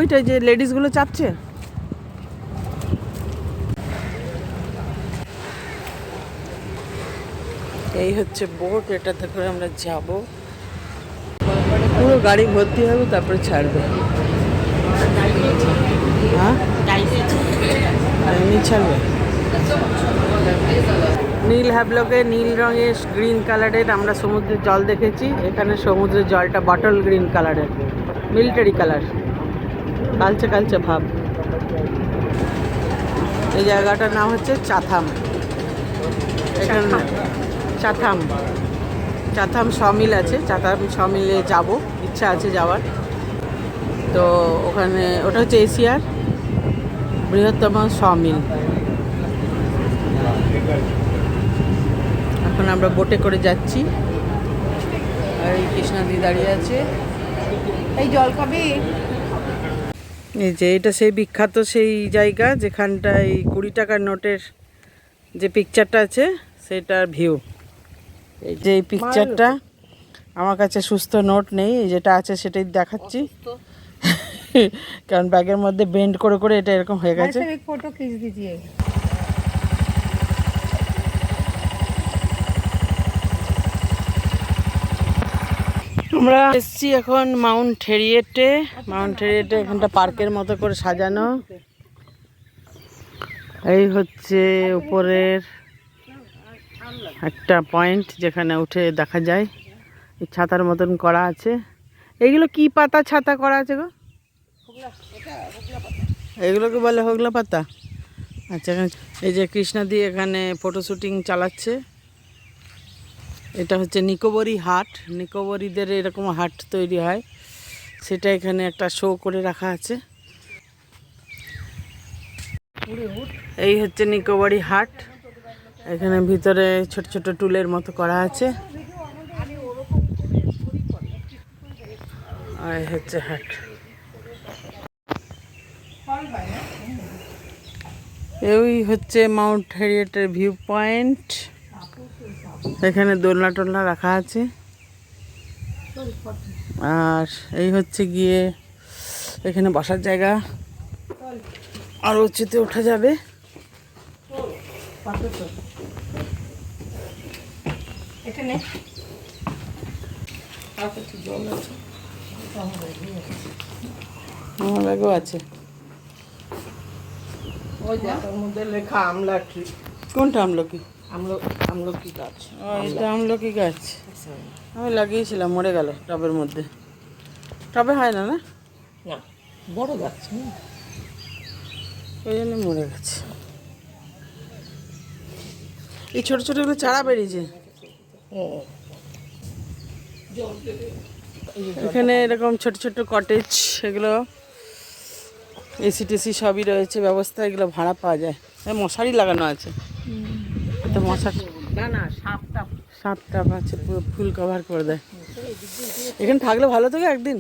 ওইটা যে লেডিসগুলো চাপছে। এই হচ্ছে বোট, এটাতে করে আমরা যাব, পুরো গাড়ি ভর্তি হবে তারপরে ছাড়বে। হ্যাঁ এমনি ছাড়বে। নীল হ্যাবলকে নীল রঙের গ্রিন কালারের আমরা সমুদ্রের জল দেখেছি। এখানে সমুদ্রের জলটা বটল গ্রিন কালারের, মিলিটারি কালার, কালচে কালচে ভাব। এই জায়গাটার নাম হচ্ছে চাথাম। এখানে চাথাম চাথাম সমিল আছে, চাথাম সমিলে যাব, ইচ্ছা আছে যাওয়ার। তো ওখানে ওটা হচ্ছে এশিয়ার বৃহত্তম সমিল। এখন আমরা বোটে করে যাচ্ছি, আর এই কৃষ্ণাদি দাঁড়িয়ে আছে। এই জল খাবে। এই যে এটা সেই বিখ্যাত সেই জায়গা যেখানটা এই 20 টাকার নোটের যে পিকচারটা আছে সেটার ভিউ। এই যে এই পিকচারটা, আমার কাছে সুস্থ নোট নেই, যেটা আছে সেটাই দেখাচ্ছি কারণ ব্যাগের মধ্যে বেন্ড করে করে এটা এরকম হয়ে গেছে। ফটো খিচ দিজিয়ে। আমরা এসছি এখন মাউন্ট হেরিয়েটে। মাউন্ট হেরিয়েটে এখানটা পার্কের মতো করে সাজানো। এই হচ্ছে উপরের একটা পয়েন্ট যেখানে উঠে দেখা যায়, এই ছাতার মতন করা আছে। এইগুলো কি পাতা ছাতা করা আছে গো? এগুলোকে বলে হোগলা পাতা। আচ্ছা, এই যে কৃষ্ণাদি এখানে ফটো শুটিং চালাচ্ছে। এটা হচ্ছে নিকোবরি হাট, নিকোবরিদের এরকম হাট তৈরি হয়, সেটা এখানে একটা শো করে রাখা আছে। এই হচ্ছে নিকোবরি হাট, এখানে ভিতরে ছোট ছোট টুলের মতো করা আছে। আর এই হচ্ছে হাট। এই হচ্ছে মাউন্ট হেরিয়েটের ভিউ পয়েন্ট। এখানে দোলনা টোলনা রাখা আছে। আর এই হচ্ছে গিয়ে এখানে বসার জায়গা, আর উঁচুতে ওঠা যাবে। এখানে আমার ব্যাগও আছে। ওই জায়গার মধ্যে লেখা আমলকি। কোনটা আমলকি? আমলকি গাছ। ও এটা আমলকি গাছ, আমি লাগিয়েছিলাম, মরে গেল টবের মধ্যে। টবে হয় না, না না বড় গাছ, ওই জন্য মরে গেছে। এই ছোট ছোটগুলো চারা বেরিয়েছে। এখানে এরকম ছোট ছোট কটেজ, এগুলো এসি টেসি সবই রয়েছে ব্যবস্থা, এগুলো ভাড়া পাওয়া যায়। মশারি লাগানো আছে, তো মশারি না না সাপ টাপ আছে, পুরো ফুল কভার করে দেয়। এখানে থাকলে ভালো থাকে একদিন।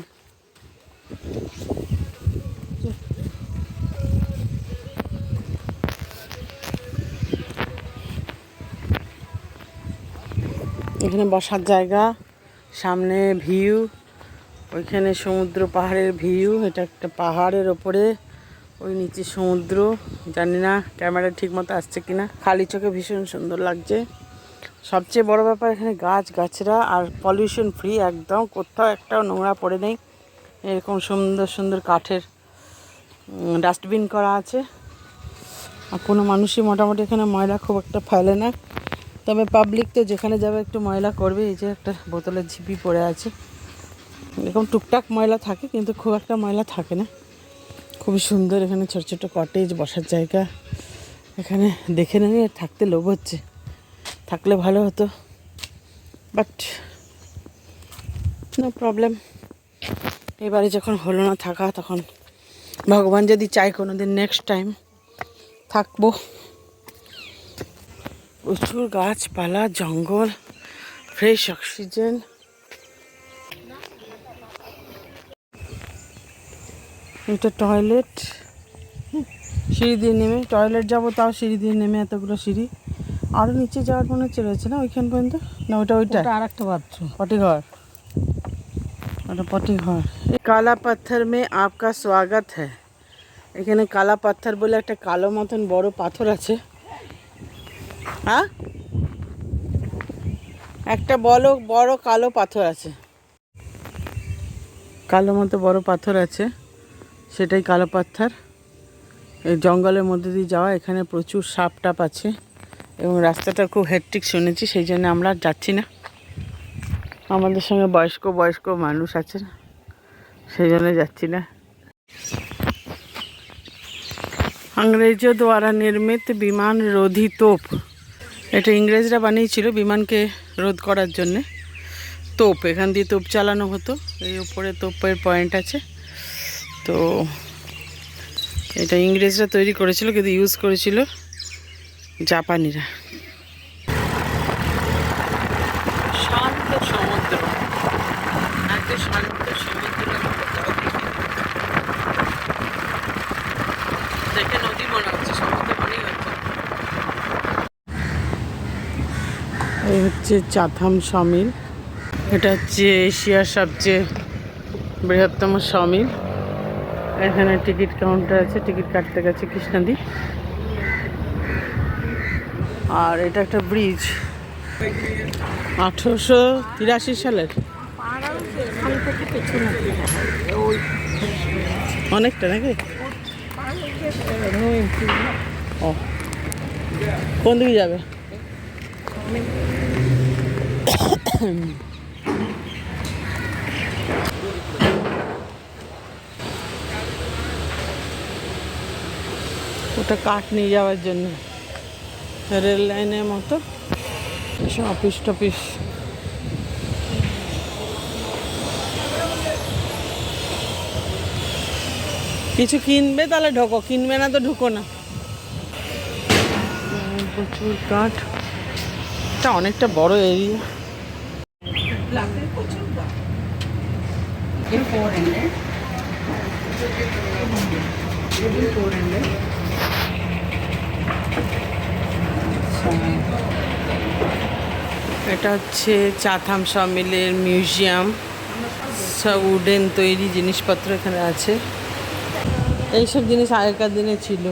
এখানে বসার জায়গা, সামনে ভিউ, ওইখানে সমুদ্র পাহাড়ের ভিউ। এটা একটা পাহাড়ের ওপরে, ওই নিচে সমুদ্র। জানি না ক্যামেরা ঠিক মতো আসছে কিনা, খালি চোখে ভীষণ সুন্দর লাগছে। সবচেয়ে বড় ব্যাপার এখানে গাছ গাছরা, আর পলিউশন ফ্রি একদম, কোথাও একটাও নোংরা পড়ে নেই। এরকম সুন্দর সুন্দর কাঠের ডাস্টবিন করা আছে, আর কোনো মানুষই মোটামুটি এখানে ময়লা খুব একটা ফেলে না। তবে পাবলিক তো যেখানে যাবে একটু ময়লা করবে। এই যে একটা বোতলের ঝিপি পড়ে আছে, এরকম টুকটাক ময়লা থাকে কিন্তু খুব একটা ময়লা থাকে না। খুবই সুন্দর এখানে ছোট ছোট কটেজ, বসার জায়গা। এখানে দেখে নিয়ে থাকতে লোভ হচ্ছে, থাকলে ভালো হতো, বাট নো প্রবলেম। এবারে যখন হলো না থাকা, তখন ভগবান যদি চাই কোনো দিন নেক্সট টাইম থাকবো। প্রচুর গাছপালা, জঙ্গল, ফ্রেশ অক্সিজেন। এটা টয়লেট, সিঁড়ি দিয়ে নেমে টয়লেট যাবো, তাও সিঁড়ি দিয়ে নেমে এতগুলো সিঁড়ি। আরও নিচে যাওয়ার মনে হচ্ছে রয়েছে না ওইখান পর্যন্ত, না ওইটা আর একটা বাথরুম, পটি ঘর। ওটা পটি ঘর। কালা পাথর মে আপকা স্বাগত হ্যায়। এখানে কালা পাথর বলে একটা কালো মতন বড় পাথর আছে। হ্যাঁ, একটা বড় কালো পাথর আছে, কালো মতো বড় পাথর আছে, সেটাই কালো পাথর। এই জঙ্গলের মধ্যে দিয়ে যাওয়া, এখানে প্রচুর সাপ টাপ আছে এবং রাস্তাটা খুব হেক্টিক শুনেছি, সেই জন্য আমরা আর যাচ্ছি না। আমাদের সঙ্গে বয়স্ক মানুষ আছে, সেই জন্য যাচ্ছি না। अंग्रेजों द्वारा निर्मित বিমান রোধী তোপ। এটা ইংরেজরা বানিয়েছিল বিমানকে রোধ করার জন্যে। তোপ, এখান দিয়ে তোপ চালানো হতো। এই উপরে তোপের পয়েন্ট আছে। তো এটা ইংরেজরা তৈরি করেছিল, কিন্তু ইউজ করেছিল জাপানিরা। শান্ত সমুদ্র, এত শান্ত সমুদ্র দেখে নদী মনে হচ্ছে, সমুদ্র মনেই হচ্ছে। এই হচ্ছে চাথাম সমিল। এটা হচ্ছে এশিয়ার সবচেয়ে বৃহত্তম সমিল। এখানে টিকিট কাউন্টার আছে, টিকিট কাটতে গেছে কৃষ্ণাদি। আর এটা একটা ব্রিজ, 1883 সালের। অনেকটা নাকি? ও, কোন দিকে যাবে? ওটা কাঠ নিয়ে যাওয়ার জন্য, রেল লাইনের মতো অফিস টফিস। কিছু কিনবে তাহলে ঢোকো, কিনবে না তো ঢুকো না। প্রচুর কাঠ, এটা অনেকটা বড় এরিয়া। এটা হচ্ছে চাথাম সমিলের মিউজিয়াম। সব উডেন তৈরি জিনিসপত্র এখানে আছে। এইসব জিনিস আগেকার দিনে ছিল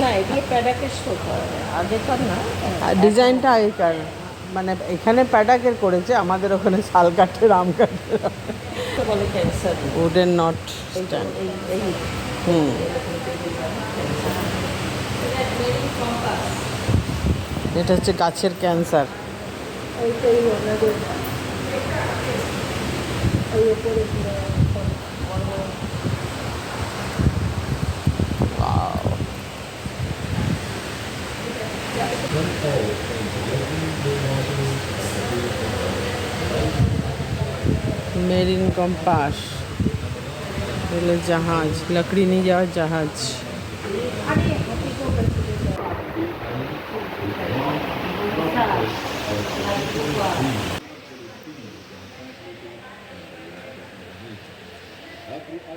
না, এগুলো প্যাডাকের শো করে, আগেকার না। ডিজাইনটা আগেকার, মানে এখানে প্যাডাকের করেছে, আমাদের ওখানে শাল কাঠের, আম কাঠের। বলে ক্যান্সার। Wooden not stand. এটা হচ্ছে গাছের ক্যান্সার। মেরিন কম্পাস, রেলের জাহাজ, লকড়ি নিয়ে যাওয়ার জাহাজ।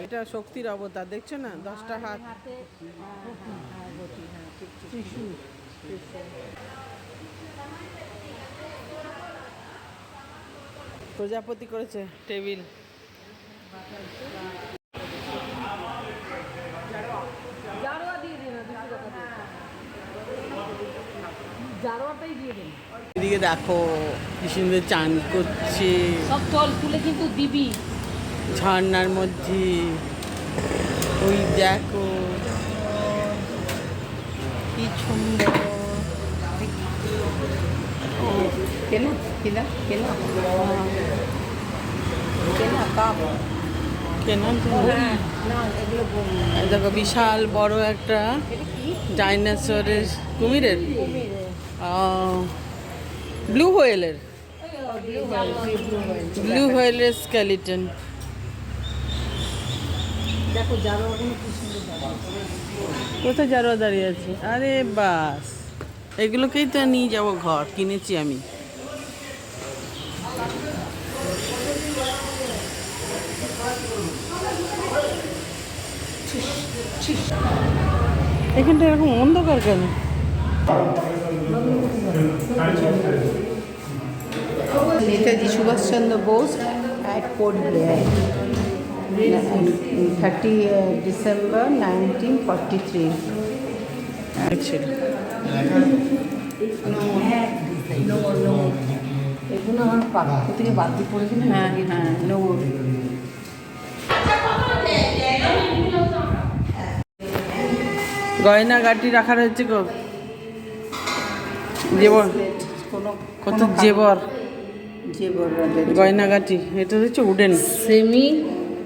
এটা শক্তির অবতার, দেখছো না, 10টা হাত। প্রজাপতি করেছে টেবিল। এদিকে দেখো কি সুন্দর চান করছে, সব তল ফুলে কিন্তু দিবি ঝর্ণার মধ্যে। ওই দেখো কি সুন্দর। কেনা কেনা কেনা কেনা কাপ কেনা না, এগুলো দেখো বিশাল বড় একটা ডাইনোসরের, কুমিরের, ব্লু হোয়েলের, ব্লু হোয়েলের স্কেলিটন। দেখো যারা কোথায় জারোয়া দাঁড়িয়ে আছে? আরে বাস, এগুলোকেই তো নিয়ে যাবো, ঘর কিনেছি আমি। এখানটা এরকম অন্ধকার কেন? Netaji Subhash Chandra Bose at Port Blair. 30 December 1943. Actually. No. এগুলো আমার পাক থেকে বাদ দিয়ে পড়েছিল। হ্যাঁ, নো। গয়নাগাটি রাখা রয়েছে গো, জেবর, কত জেবর, গয়নাগাটি। এটা হচ্ছে উডেন, সেমি,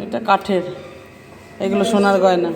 এটা কাঠের, এগুলো সোনার গয়না।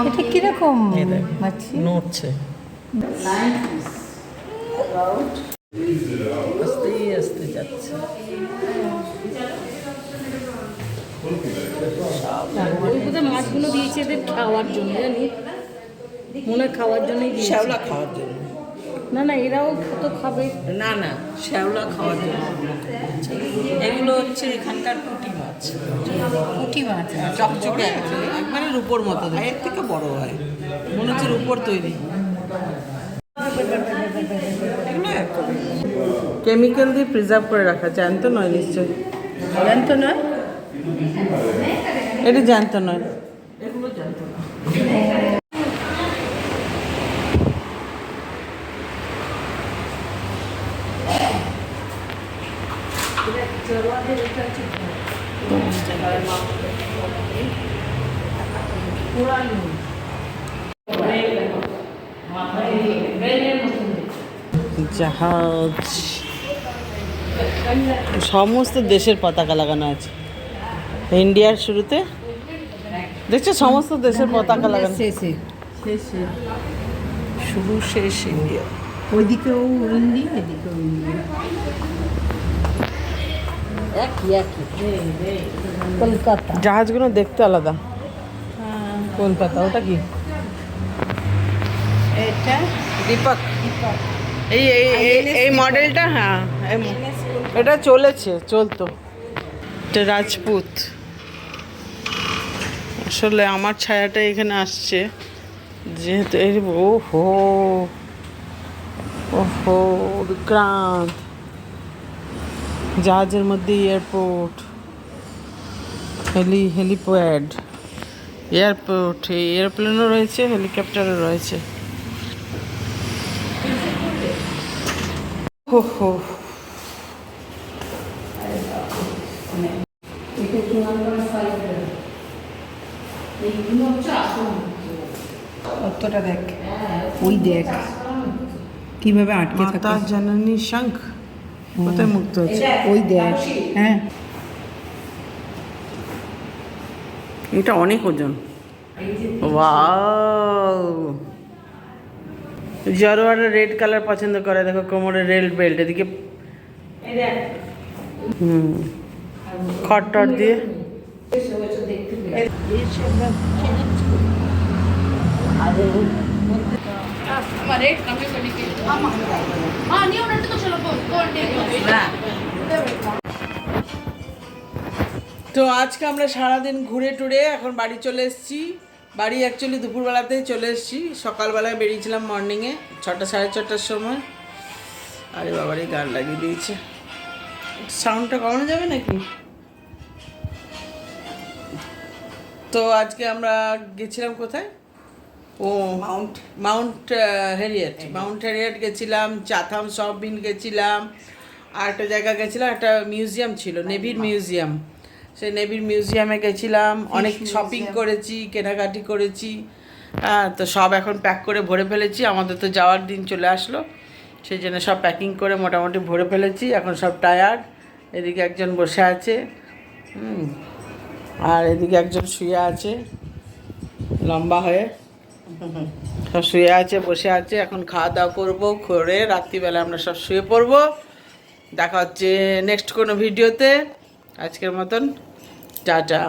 এটা কিরকম মাছি? নড়ছে আস্তে আস্তে যাচ্ছে। মাছগুলো দিয়েছে এদের খাওয়ার জন্য, জানি মনে হয় খাওয়ার জন্যই দিয়েছে। শ্যাওলা খাওয়ার জন্য না এরাও তো খাবে। না, শ্যাওলা খাওয়ার জন্য। এগুলো হচ্ছে এখানকার পুঁটি মাছ। পুঁটি মাছ চকচকে একবারে রূপোর মতো, এর থেকে বড় হয়, মনে হচ্ছে রূপোর তৈরি। কেমিক্যাল দিয়ে প্রিজার্ভ করে রাখা, জ্যান্ত নয় নিশ্চয়ই। জ্যান্ত নয়, এটা জ্যান্ত নয়, এগুলো জ্যান্ত না। জাহাজ, সমস্ত দেশের পতাকা লাগানো আছে। ইন্ডিয়ার শুরুতে দেখছো সমস্ত দেশের পতাকা লাগানো, শেষে শুরু শেষ ইন্ডিয়া। ওইদিকেও ইন্ডিয়া, এদিকেও ইন্ডিয়া, একই কলকাতা। জাহাজগুলো দেখতে আলাদা। কলকাতা, ওটা কি? এটা দীপক, এই এই মডেলটা, হ্যাঁ এটা চলতো। এটা রাজপুত। আসলে আমার ছায়াটা এখানে আসছে যেহেতু এই ওহো বিক্রান্ত, জাহাজের মধ্যে এয়ারপোর্ট, হেলিপ্যাড, এয়ারপোর্ট, এয়ারপ্লেনও রয়েছে, হেলিকপ্টারও রয়েছে। হো কতটা দেখ, ওই দেখ কিভাবে আটকে থাকে। মাতা জননী শঙ্খ কোথায় মুক্ত হচ্ছে, ওই দেখ। হ্যাঁ, এটা অনেক ওজন। ওয়াও, জরোয়ারা রেড কালার পছন্দ করে, দেখো কোমরে রেল বেল্ট, এদিকে খটটট দিয়ে। তো আজকে আমরা সারাদিন ঘুরে টুরে এখন বাড়ি চলে এসেছি। বাড়ি অ্যাকচুয়ালি দুপুরবেলাতেই চলে এসেছি, সকালবেলায় বেরিয়েছিলাম মর্নিংয়ে 6টা সাড়ে 6টার সময়। আরে বাবার এই গান লাগিয়ে দিয়েছে, সাউন্ডটা কমানো যাবে নাকি? তো আজকে আমরা গেছিলাম কোথায়? ও মাউন্ট হেরিয়েট গেছিলাম, চাথাম সববিন গেছিলাম, আর একটা জায়গা গেছিলাম, একটা মিউজিয়াম ছিল, নেভির মিউজিয়াম। সেই নেভির মিউজিয়ামে গেছিলাম, অনেক শপিং করেছি, কেনাকাটি করেছি। হ্যাঁ, তো সব এখন প্যাক করে ভরে ফেলেছি, আমাদের তো যাওয়ার দিন চলে আসলো, সেই জন্য সব প্যাকিং করে মোটামুটি ভরে ফেলেছি। এখন সব টায়ার্ড। এদিকে একজন বসে আছে, আর এদিকে একজন শুয়ে আছে লম্বা হয়ে। সব শুয়ে আছে, বসে আছে। এখন খাওয়া দাওয়া করবো, করে রাত্রিবেলা আমরা সব শুয়ে পড়বো। দেখা হচ্ছে নেক্সট কোনো ভিডিওতে। আজকের মতন টাটা।